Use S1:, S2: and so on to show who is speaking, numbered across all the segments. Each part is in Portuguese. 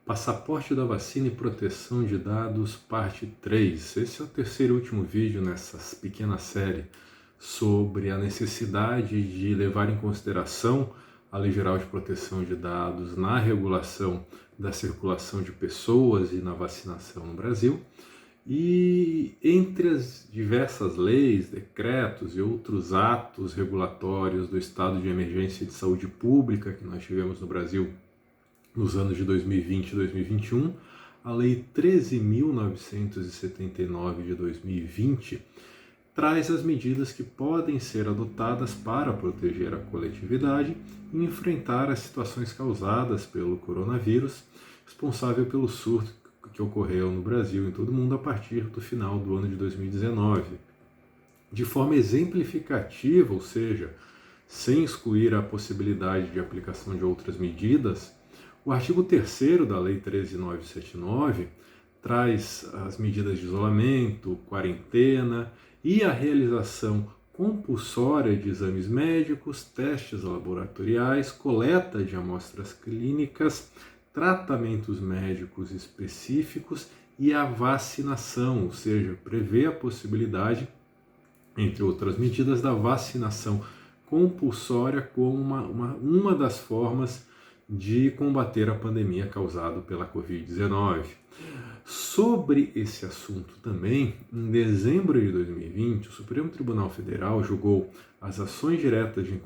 S1: Passaporte da vacina e proteção de dados, parte 3. Esse é o terceiro e último vídeo nessa pequena série sobre a necessidade de levar em consideração a Lei Geral de Proteção de Dados na regulação da circulação de pessoas e na vacinação no Brasil. E entre as diversas leis, decretos e outros atos regulatórios do estado de emergência de saúde pública que nós tivemos no Brasil nos anos de 2020 e 2021, a Lei 13.979 de 2020 traz as medidas que podem ser adotadas para proteger a coletividade e enfrentar as situações causadas pelo coronavírus, responsável pelo surto que ocorreu no Brasil e em todo o mundo a partir do final do ano de 2019. De forma exemplificativa, ou seja, sem excluir a possibilidade de aplicação de outras medidas, o artigo 3º da Lei 13.979 traz as medidas de isolamento, quarentena e a realização compulsória de exames médicos, testes laboratoriais, coleta de amostras clínicas, tratamentos médicos específicos e a vacinação, ou seja, prevê a possibilidade, entre outras medidas, da vacinação compulsória como uma das formas de combater a pandemia causada pela Covid-19. Sobre esse assunto também, em dezembro de 2020, o Supremo Tribunal Federal julgou as ações diretas de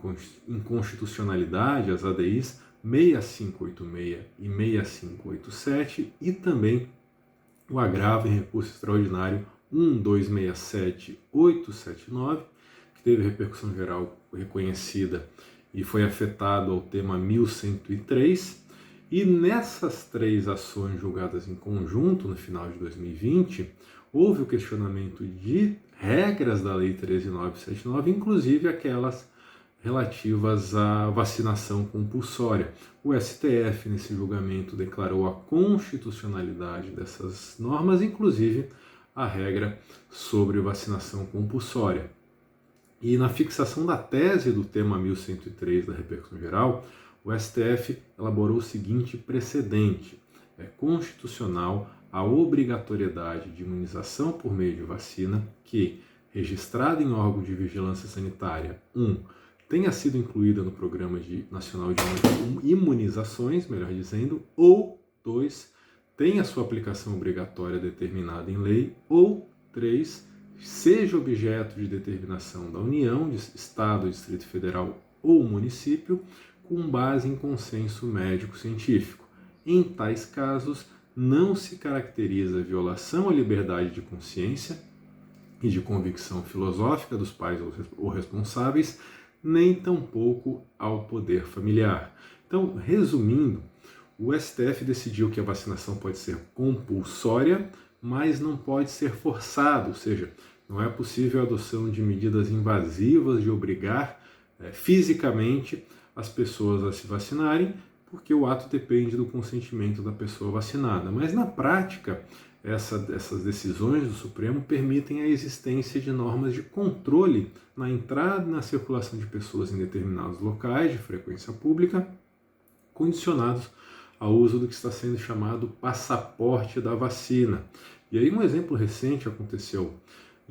S1: inconstitucionalidade, as ADIs 6586 e 6587, e também o agravo em recurso extraordinário 1267879, que teve repercussão geral reconhecida e foi afetado ao tema 1103, e nessas três ações julgadas em conjunto no final de 2020, houve o questionamento de regras da Lei 13.979, inclusive aquelas relativas à vacinação compulsória. O STF, nesse julgamento, declarou a constitucionalidade dessas normas, inclusive a regra sobre vacinação compulsória. E na fixação da tese do tema 1103 da repercussão geral, o STF elaborou o seguinte precedente: é constitucional a obrigatoriedade de imunização por meio de vacina que, registrada em órgão de vigilância sanitária, 1. tenha sido incluída no Programa Nacional de Imunizações, melhor dizendo, ou 2. tenha sua aplicação obrigatória determinada em lei, ou 3. seja objeto de determinação da União, de Estado, Distrito Federal ou município, com base em consenso médico-científico. Em tais casos, não se caracteriza a violação à liberdade de consciência e de convicção filosófica dos pais ou responsáveis, nem tampouco ao poder familiar. Então, resumindo, o STF decidiu que a vacinação pode ser compulsória, mas não pode ser forçada, ou seja, não é possível a adoção de medidas invasivas de obrigar fisicamente as pessoas a se vacinarem, porque o ato depende do consentimento da pessoa vacinada. Mas na prática, essas decisões do Supremo permitem a existência de normas de controle na entrada e na circulação de pessoas em determinados locais de frequência pública, condicionados ao uso do que está sendo chamado passaporte da vacina. E aí um exemplo recente aconteceu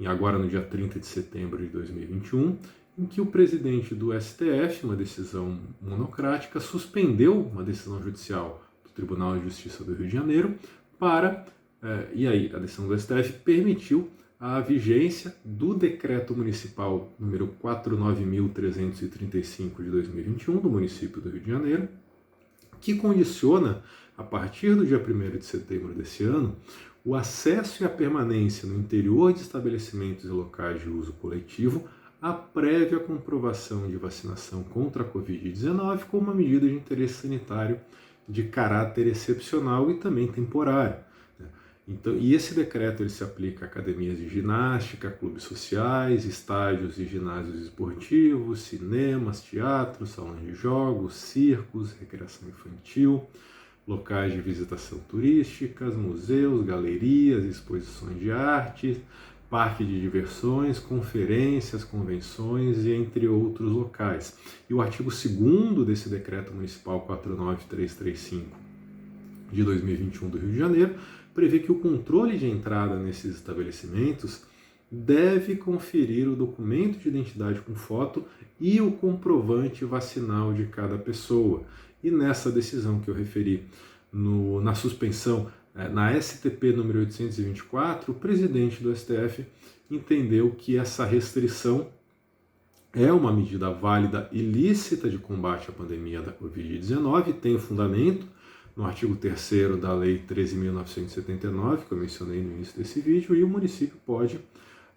S1: agora no dia 30 de setembro de 2021, em que o presidente do STF, uma decisão monocrática, suspendeu uma decisão judicial do Tribunal de Justiça do Rio de Janeiro e aí a decisão do STF permitiu a vigência do decreto municipal número 49.335 de 2021 do município do Rio de Janeiro, que condiciona, a partir do dia 1º de setembro desse ano, o acesso e a permanência no interior de estabelecimentos e locais de uso coletivo a prévia comprovação de vacinação contra a Covid-19 como uma medida de interesse sanitário de caráter excepcional e também temporário. Então, e esse decreto ele se aplica a academias de ginástica, clubes sociais, estádios e ginásios esportivos, cinemas, teatros, salões de jogos, circos, recreação infantil, locais de visitação turísticas, museus, galerias, exposições de arte, parque de diversões, conferências, convenções e entre outros locais. E o artigo 2º desse decreto municipal 49335 de 2021 do Rio de Janeiro, prevê que o controle de entrada nesses estabelecimentos deve conferir o documento de identidade com foto e o comprovante vacinal de cada pessoa. E nessa decisão que eu referi na suspensão, na STP número 824, o presidente do STF entendeu que essa restrição é uma medida válida e lícita de combate à pandemia da Covid-19, tem fundamento no artigo 3º da Lei 13.979, que eu mencionei no início desse vídeo, e o município pode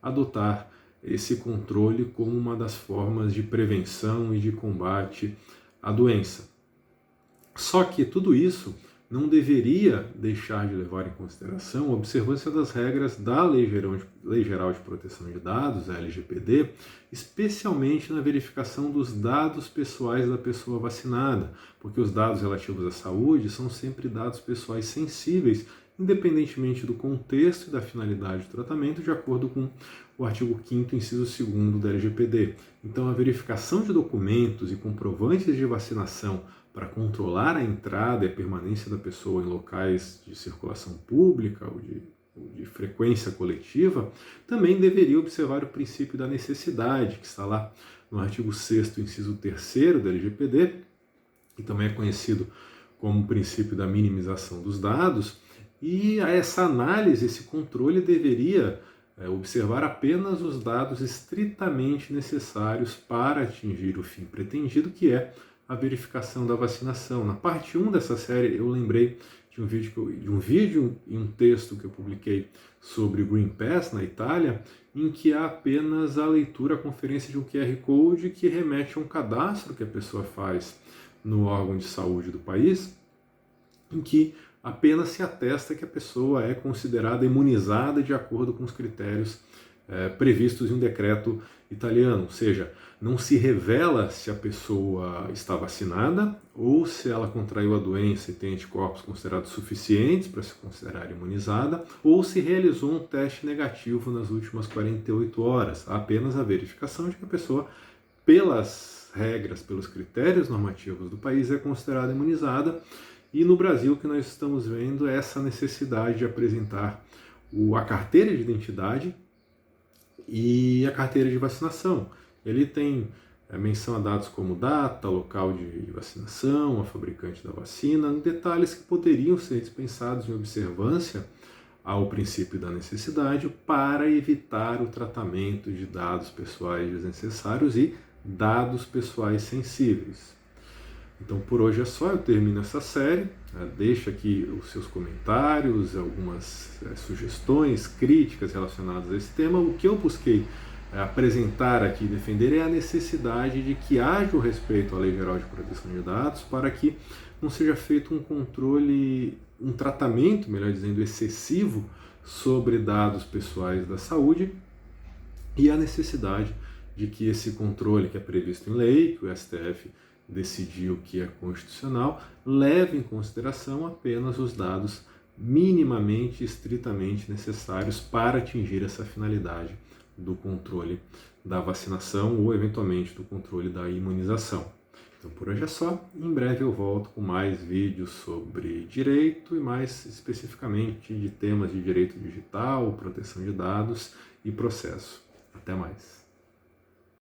S1: adotar esse controle como uma das formas de prevenção e de combate à doença. Só que tudo isso não deveria deixar de levar em consideração a observância das regras da Lei Geral de Proteção de Dados, a LGPD, especialmente na verificação dos dados pessoais da pessoa vacinada, porque os dados relativos à saúde são sempre dados pessoais sensíveis, independentemente do contexto e da finalidade do tratamento, de acordo com o artigo 5º, inciso 2º da LGPD. Então, a verificação de documentos e comprovantes de vacinação para controlar a entrada e a permanência da pessoa em locais de circulação pública ou de frequência coletiva, também deveria observar o princípio da necessidade, que está lá no artigo 6º, inciso 3º da LGPD, que também é conhecido como o princípio da minimização dos dados, e essa análise, esse controle deveria observar apenas os dados estritamente necessários para atingir o fim pretendido, que é a verificação da vacinação. Na parte 1 dessa série eu lembrei de um vídeo e um texto que eu publiquei sobre o Green Pass na Itália, em que há apenas a leitura, a conferência de um QR Code que remete a um cadastro que a pessoa faz no órgão de saúde do país, em que apenas se atesta que a pessoa é considerada imunizada de acordo com os critérios previstos em um decreto italiano, ou seja, não se revela se a pessoa está vacinada ou se ela contraiu a doença e tem anticorpos considerados suficientes para se considerar imunizada, ou se realizou um teste negativo nas últimas 48 horas. Há apenas a verificação de que a pessoa, pelas regras, pelos critérios normativos do país, é considerada imunizada. E no Brasil, o que nós estamos vendo é essa necessidade de apresentar a carteira de identidade e a carteira de vacinação. Ele tem menção a dados como data, local de vacinação, a fabricante da vacina, detalhes que poderiam ser dispensados em observância ao princípio da necessidade para evitar o tratamento de dados pessoais desnecessários e dados pessoais sensíveis. Então por hoje é só, eu termino essa série, deixa aqui os seus comentários, algumas sugestões, críticas relacionadas a esse tema. O que eu busquei apresentar aqui e defender é a necessidade de que haja o respeito à Lei Geral de Proteção de Dados para que não seja feito um controle, um tratamento, melhor dizendo, excessivo sobre dados pessoais da saúde, e a necessidade de que esse controle que é previsto em lei, que o STF decidiu que é constitucional, leve em consideração apenas os dados minimamente, estritamente necessários para atingir essa finalidade do controle da vacinação ou, eventualmente, do controle da imunização. Então, por hoje é só. Em breve eu volto com mais vídeos sobre direito e mais especificamente de temas de direito digital, proteção de dados e processo. Até mais.